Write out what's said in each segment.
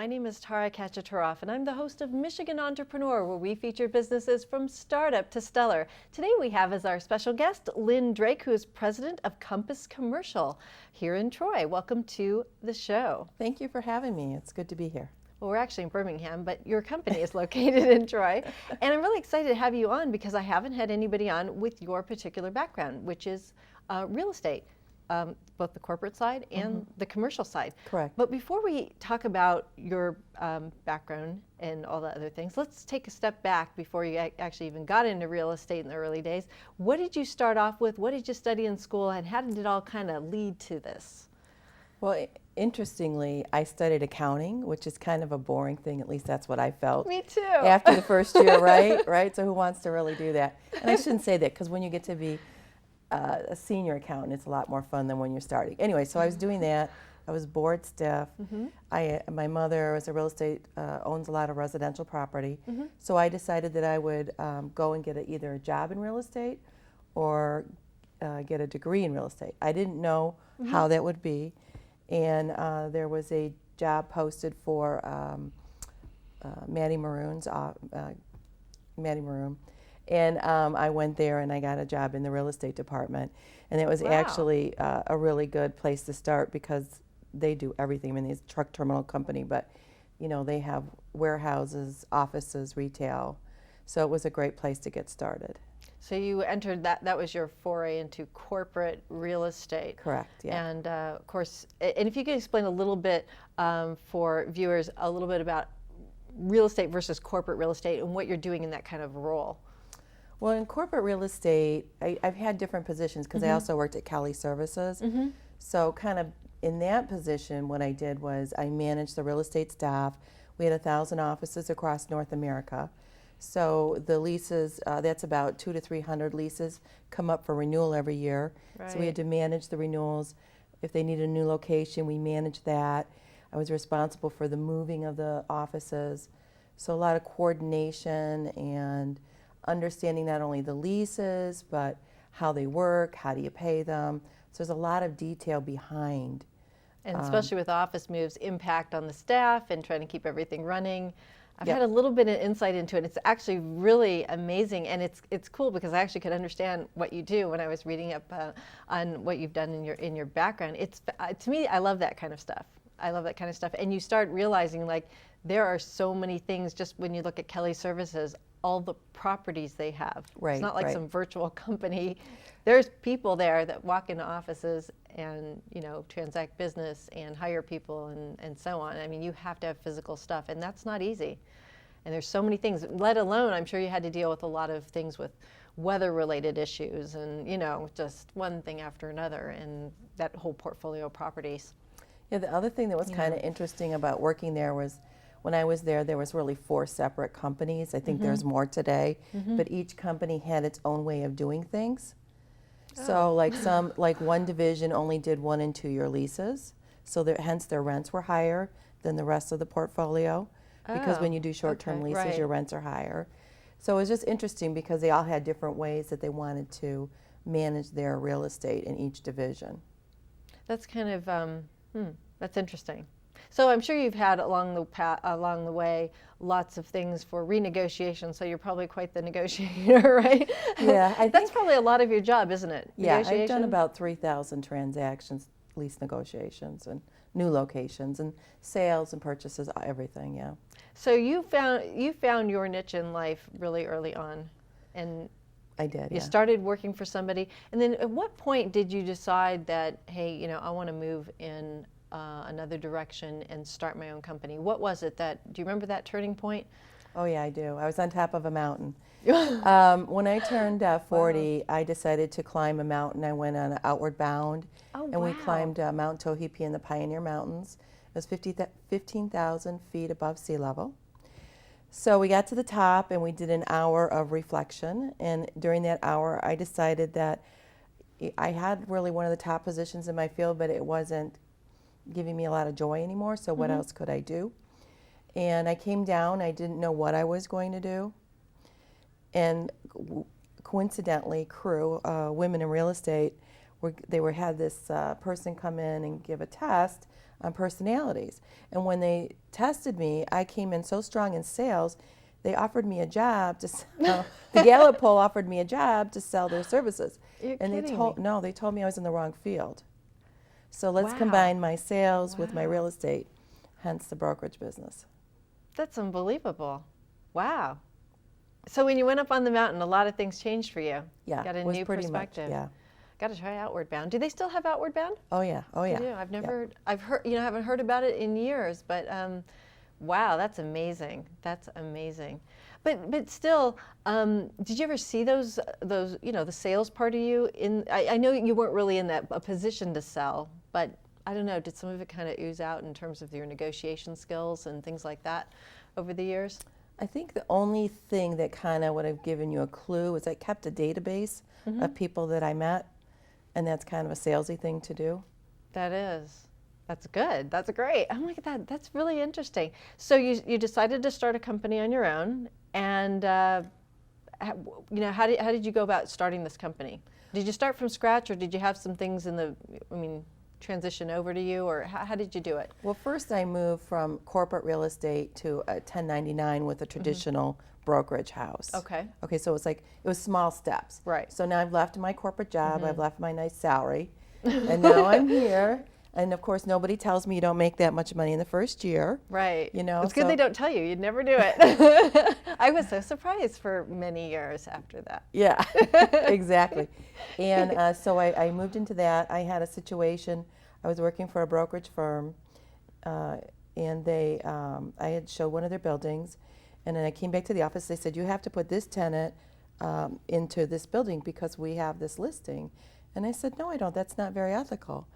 My name is Tara Kachaturoff, and I'm the host of Michigan Entrepreneur, where we feature businesses from startup to stellar. Today we have as our special guest Lynn Drake, who is president of Compass Commercial here in Troy. Welcome to the show. Thank you for having me. It's good to be here. Well, we're actually in Birmingham, but your company is located in Troy. And I'm really excited to have you on because I haven't had anybody on with your particular background, which is real estate. Both the corporate side and the commercial side. Correct. But before we talk about your background and all the other things, let's take a step back before you actually even got into real estate in the early days. What did you start off with? What did you study in school? And how did it all kind of lead to this? Well, interestingly, I studied accounting, which is kind of a boring thing. At least that's what I felt. Me too. After the first year, right? So who wants to really do that? And I shouldn't say that because when you get to be a senior accountant, it's a lot more fun than when you're starting. Anyway, so I was doing that. I was board staff. My mother was a real estate, owns a lot of residential property. So I decided that I would go and get either a job in real estate or get a degree in real estate. I didn't know how that would be. And there was a job posted for Maddie Maroon. And I went there and I got a job in the real estate department. And it was actually a really good place to start because they do everything. I mean, it's a truck terminal company, but you know, they have warehouses, offices, retail. So it was a great place to get started. So you entered that was your foray into corporate real estate. Correct, yeah. And of course, and if you could explain a little bit for viewers, a little bit about real estate versus corporate real estate and what you're doing in that kind of role. Well, in corporate real estate, I've had different positions because I also worked at Kelly Services. So kind of in that position, what I did was I managed the real estate staff. We had 1,000 offices across North America. So the leases, that's about 200 to 300 leases, come up for renewal every year. Right. So we had to manage the renewals. If they needed a new location, we managed that. I was responsible for the moving of the offices. So a lot of coordination and understanding not only the leases, but how they work, how do you pay them. So there's a lot of detail behind. And especially with office moves, impact on the staff and trying to keep everything running. I've had a little bit of insight into it. It's actually really amazing, and it's cool because I actually could understand what you do when I was reading up on what you've done in your background. It's to me, I love that kind of stuff. I love that kind of stuff, and you start realizing like there are so many things. Just when you look at Kelly Services, all the properties they have. Right. It's not like some virtual company. There's people there that walk into offices and, you know, transact business and hire people and so on. I mean, you have to have physical stuff, and that's not easy. And there's so many things, let alone I'm sure you had to deal with a lot of things with weather-related issues and, you know, just one thing after another and that whole portfolio of properties. Yeah, the other thing that was kind of interesting about working there was when I was there was really 4 separate companies. I think there's more today, but each company had its own way of doing things. So like one division only did 1 and 2 year leases, so hence their rents were higher than the rest of the portfolio, because when you do short-term leases, your rents are higher. So it was just interesting because they all had different ways that they wanted to manage their real estate in each division. That's kind of, that's interesting. So I'm sure you've had along the way lots of things for renegotiation. So you're probably quite the negotiator, right? Yeah, That's probably a lot of your job, isn't it? Yeah, I've done about 3,000 transactions, lease negotiations, and new locations, and sales and purchases, everything. Yeah. So you found your niche in life really early on, and I did. You started working for somebody, and then at what point did you decide that, hey, you know, I want to move in another direction and start my own company? What was it do you remember that turning point? Oh yeah, I do. I was on top of a mountain. When I turned 40, I decided to climb a mountain. I went on Outward Bound, and we climbed Mount Tohepi in the Pioneer Mountains. It was 15,000 feet above sea level. So we got to the top and we did an hour of reflection, and during that hour I decided that I had really one of the top positions in my field, but it wasn't giving me a lot of joy anymore, so what else could I do? And I came down, I didn't know what I was going to do, and coincidentally, Crew, Women in Real Estate, had this person come in and give a test on personalities. And when they tested me, I came in so strong in sales, they offered me a job to sell. The Gallup poll offered me a job to sell their services. You're and kidding me. No, they told me I was in the wrong field. So let's Wow. combine my sales with my Wow. real estate, hence the brokerage business. That's unbelievable. Wow. So when you went up on the mountain, a lot of things changed for you. Yeah, Got a it was new pretty perspective. much, yeah. Got to try Outward Bound. Do they still have Outward Bound? Oh yeah, oh yeah. They do. I've Yeah. never, I've heard, I haven't heard about it in years, but wow, that's amazing. That's amazing. But still, did you ever see those, the sales part of you I know you weren't really in a position to sell, but I don't know, did some of it kind of ooze out in terms of your negotiation skills and things like that over the years? I think the only thing that kind of would have given you a clue is I kept a database of people that I met, and that's kind of a salesy thing to do. That is. That's good. That's great. I'm like that. That's really interesting. So you decided to start a company on your own, and how did you go about starting this company? Did you start from scratch, or did you have some things transition over to you, or how did you do it? Well, first I moved from corporate real estate to a 1099 with a traditional brokerage house. Okay. Okay, so it was small steps. Right. So now I've left my corporate job, I've left my nice salary, and now I'm here. And of course, nobody tells me you don't make that much money in the first year. Right. You know, it's good so- they don't tell you. You'd never do it. I was so surprised for many years after that. Yeah, exactly. And so I moved into that. I had a situation. I was working for a brokerage firm, and I had showed one of their buildings, and then I came back to the office. They said, you have to put this tenant into this building because we have this listing. And I said, no, I don't. That's not very ethical.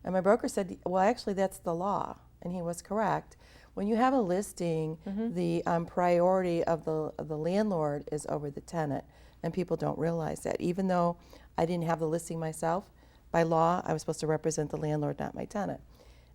And my broker said, well, actually, that's the law. And he was correct. When you have a listing, the priority of the landlord is over the tenant. And people don't realize that. Even though I didn't have the listing myself, by law, I was supposed to represent the landlord, not my tenant.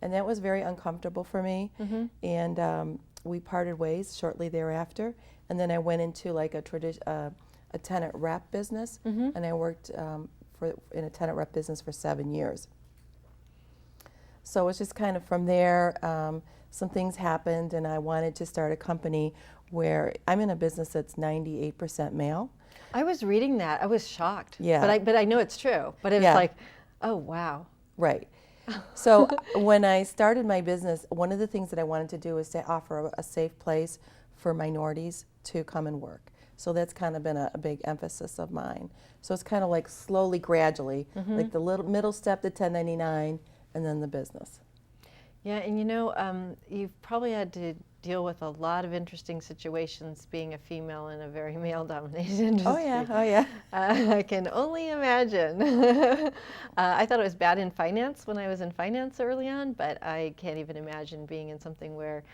And that was very uncomfortable for me. And we parted ways shortly thereafter. And then I went into like a tenant rep business. And I worked in a tenant rep business for 7 years. So it's just kind of from there, some things happened, and I wanted to start a company where I'm in a business that's 98% male. I was reading that. I was shocked. Yeah. But I know it's true. But it was Yeah. like, oh, wow. Right. So when I started my business, one of the things that I wanted to do was to offer a safe place for minorities to come and work. So that's kind of been a big emphasis of mine. So it's kind of like slowly, gradually, like the middle step, the 1099, and then the business. Yeah, and you've probably had to deal with a lot of interesting situations being a female in a very male-dominated industry. Oh yeah. I can only imagine. I thought it was bad in finance when I was in finance early on, but I can't even imagine being in something where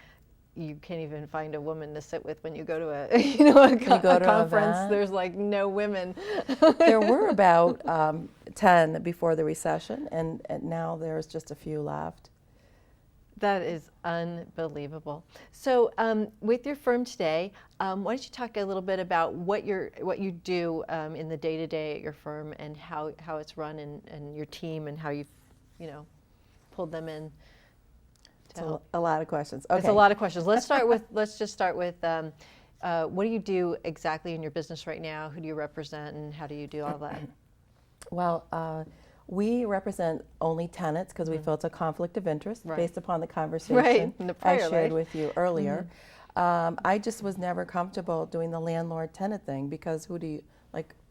you can't even find a woman to sit with when you go to a conference. Event. There's like no women. There were about 10 before the recession, and now there's just a few left. That is unbelievable. So with your firm today, why don't you talk a little bit about what you do in the day-to-day at your firm, and how it's run, and your team, and how you've pulled them in to help. A lot of questions. Okay. It's a lot of questions. Let's just start with what do you do exactly in your business right now? Who do you represent, and how do you do all that? Well, we represent only tenants because we feel it's a conflict of interest Right. based upon the conversation Right, in the I prior shared life. with you earlier. I just was never comfortable doing the landlord-tenant thing because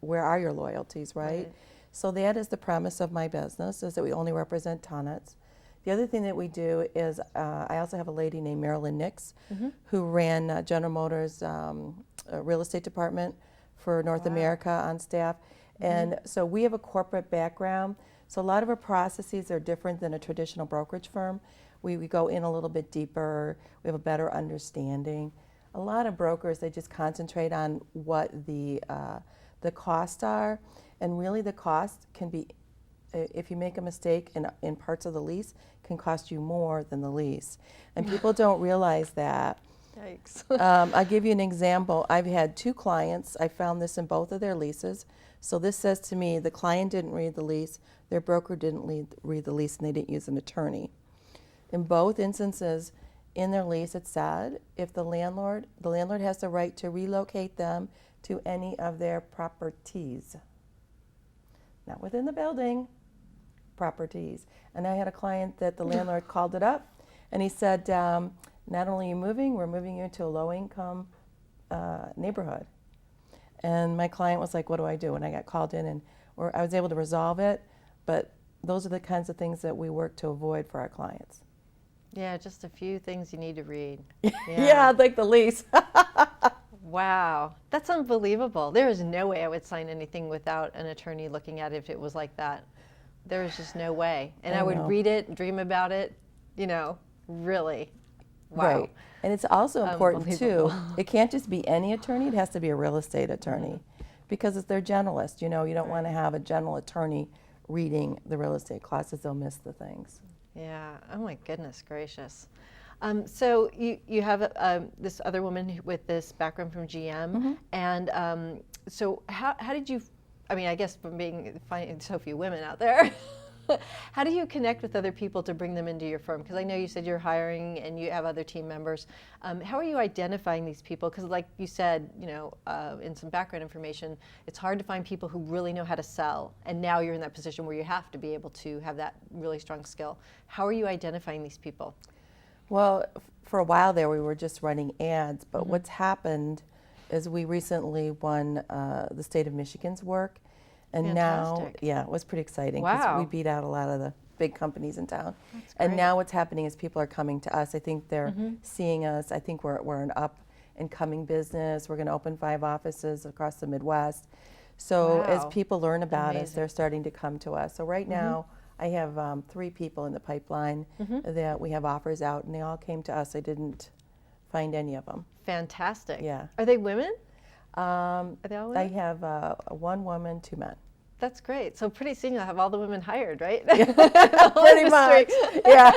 where are your loyalties, right? So that is the premise of my business, is that we only represent tenants. The other thing that we do is I also have a lady named Marilyn Nix who ran General Motors' real estate department for North America on staff. And so we have a corporate background. So a lot of our processes are different than a traditional brokerage firm. We go in a little bit deeper. We have a better understanding. A lot of brokers, they just concentrate on what the costs are. And really the cost can be, if you make a mistake in parts of the lease, can cost you more than the lease. And people don't realize that. Yikes. I'll give you an example. I've had 2 clients. I found this in both of their leases. So this says to me, the client didn't read the lease, their broker didn't read the lease, and they didn't use an attorney. In both instances, in their lease, it said if the landlord has the right to relocate them to any of their properties, not within the building, properties. And I had a client that the landlord called it up, and he said, not only are you moving, we're moving you to a low-income neighborhood. And my client was like, what do I do? And I got called in, and I was able to resolve it, but those are the kinds of things that we work to avoid for our clients. Yeah, just a few things you need to read. Yeah, like the lease. Wow, that's unbelievable. There is no way I would sign anything without an attorney looking at it if it was like that. There is just no way. And I would read it, dream about it, really. Wow. Right. And it's also important, too, it can't just be any attorney, it has to be a real estate attorney. Because they're generalists, you don't want to have a general attorney reading the real estate clauses, they'll miss the things. Yeah, oh my goodness gracious. So you have this other woman with this background from GM, and so how did you, I guess from finding so few women out there, how do you connect with other people to bring them into your firm? Because I know you said you're hiring and you have other team members. How are you identifying these people? Because like you said, in some background information, it's hard to find people who really know how to sell. And now you're in that position where you have to be able to have that really strong skill. How are you identifying these people? Well, for a while there, we were just running ads. But what's happened is we recently won the state of Michigan's work. And Fantastic. now, it was pretty exciting because Wow. we beat out a lot of the big companies in town. That's And great. now what's happening is people are coming to us. I think they're seeing us. I think we're an up and coming business. We're going to open 5 offices across the Midwest. So as Wow. people learn about us, Amazing. they're starting to come to us. So right now, I have 3 people in the pipeline that we have offers out, and they all came to us. I didn't find any of them. Fantastic. Yeah. Are they women? Are I they all women? have 1 woman, 2 men. That's great. So pretty soon you'll have all the women hired, right? Pretty much. Yeah.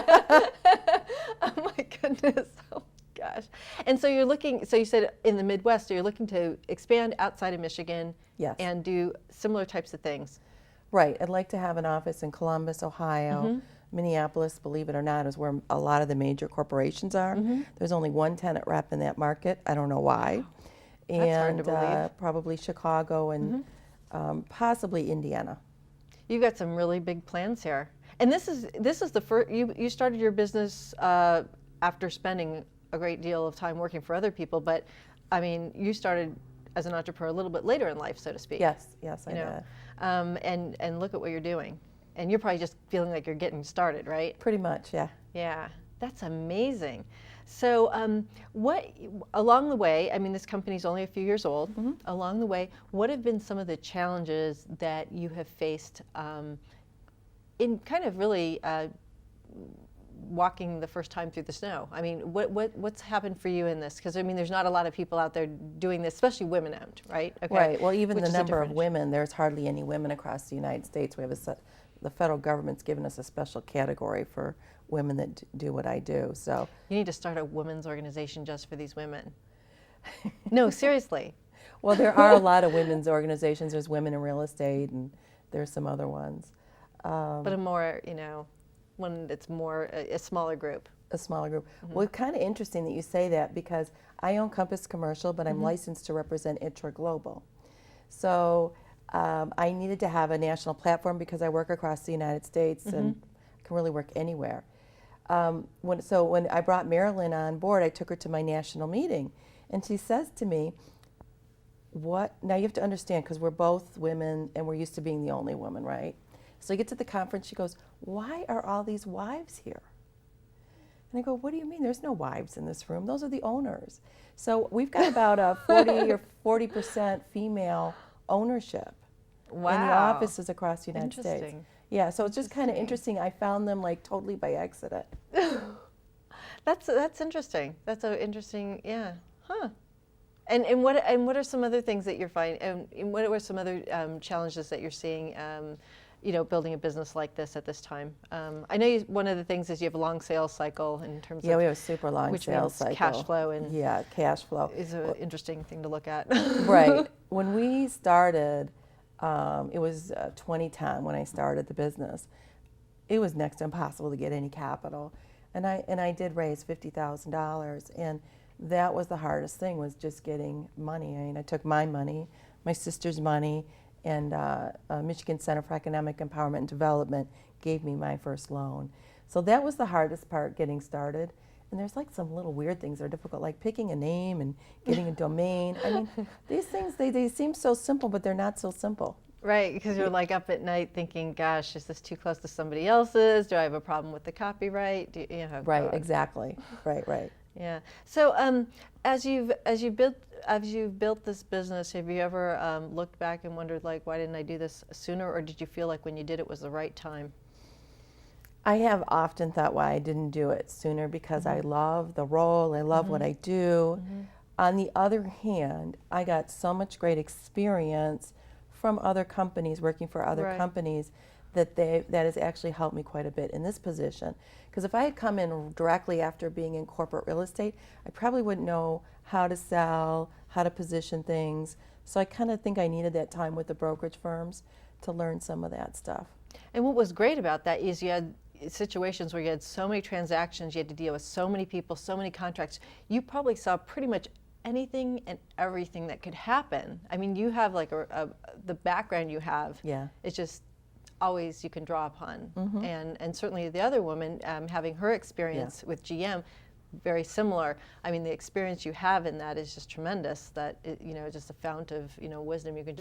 Oh my goodness. Oh gosh. And so you're looking, so you said in the Midwest, so you're looking to expand outside of Michigan Yes. and do similar types of things. Right. I'd like to have an office in Columbus, Ohio. Minneapolis, believe it or not, is where a lot of the major corporations are. There's only 1 tenant rep in that market. I don't know why. That's hard to And believe. probably Chicago and possibly Indiana. You've got some really big plans here. And this is the first, you started your business after spending a great deal of time working for other people, but you started as an entrepreneur a little bit later in life, so to speak. Yes, I did. And look at what you're doing. And you're probably just feeling like you're getting started, right? Pretty much, yeah. Yeah, that's amazing. So what, along the way, this company's only a few years old, along the way, what have been some of the challenges that you have faced in kind of really walking the first time through the snow? What's happened for you in this? Because there's not a lot of people out there doing this, especially women-owned, right? Okay. Right. Well, even Which the is a number of difference. women, there's hardly any women across the United States. We have the federal government's given us a special category for women that do what I do. So You need to start a women's organization just for these women. No, seriously. well, there are a lot of women's organizations. There's Women in Real Estate, and there's some other ones. But a more, one that's more a smaller group. A smaller group. Well, it's kind of interesting that you say that because I own Compass Commercial, but I'm licensed to represent ITRA Global. So I needed to have a national platform because I work across the United States and can really work anywhere. When I brought Marilyn on board, I took her to my national meeting, and she says to me, now you have to understand, because we're both women and we're used to being the only woman, right? So I get to the conference, she goes, why are all these wives here? And I go, what do you mean? There's no wives in this room. Those are the owners. So we've got about a 40% female ownership in the Wow. offices across the United States. Interesting. Yeah, so it's just kind of interesting. I found them like totally by accident. That's interesting. That's so interesting. Yeah. Huh. And what are some other things that you're finding? And what are some other challenges that you're seeing? Building a business like this at this time. I know one of the things is you have a long sales cycle in terms Yeah, of we have a super long which sales means cycle. cash flow and Yeah, cash flow. is an interesting thing to look at. Right. When we started, It was 2010 when I started the business. It was next to impossible to get any capital, and I did raise $50,000, and that was the hardest thing, was just getting money. I mean, I took my money, my sister's money, and Michigan Center for Economic Empowerment and Development gave me my first loan. So that was the hardest part, getting started. And there's like some little weird things that are difficult, like picking a name and getting a domain. I mean, these things, they seem so simple, but they're not so simple. Right, because you're like up at night thinking, gosh, is this too close to somebody else's? Do I have a problem with the copyright? Right, God. exactly. Right. Yeah. So as you've built this business, have you ever looked back and wondered, like, why didn't I do this sooner, or did you feel like when you did it was the right time? I have often thought why I didn't do it sooner, because I love the role, I love what I do. On the other hand, I got so much great experience from other companies, working for other companies, that has actually helped me quite a bit in this position. Because if I had come in directly after being in corporate real estate, I probably wouldn't know how to sell, how to position things. So I kind of think I needed that time with the brokerage firms to learn some of that stuff. And what was great about that is you had situations where you had so many transactions, you had to deal with so many people, so many contracts. You probably saw pretty much anything and everything that could happen. I mean, you have like the background you have. Yeah. It's just always you can draw upon. And certainly the other woman, having her experience with GM, very similar. I mean, the experience you have in that is just tremendous. That just a fount of wisdom you can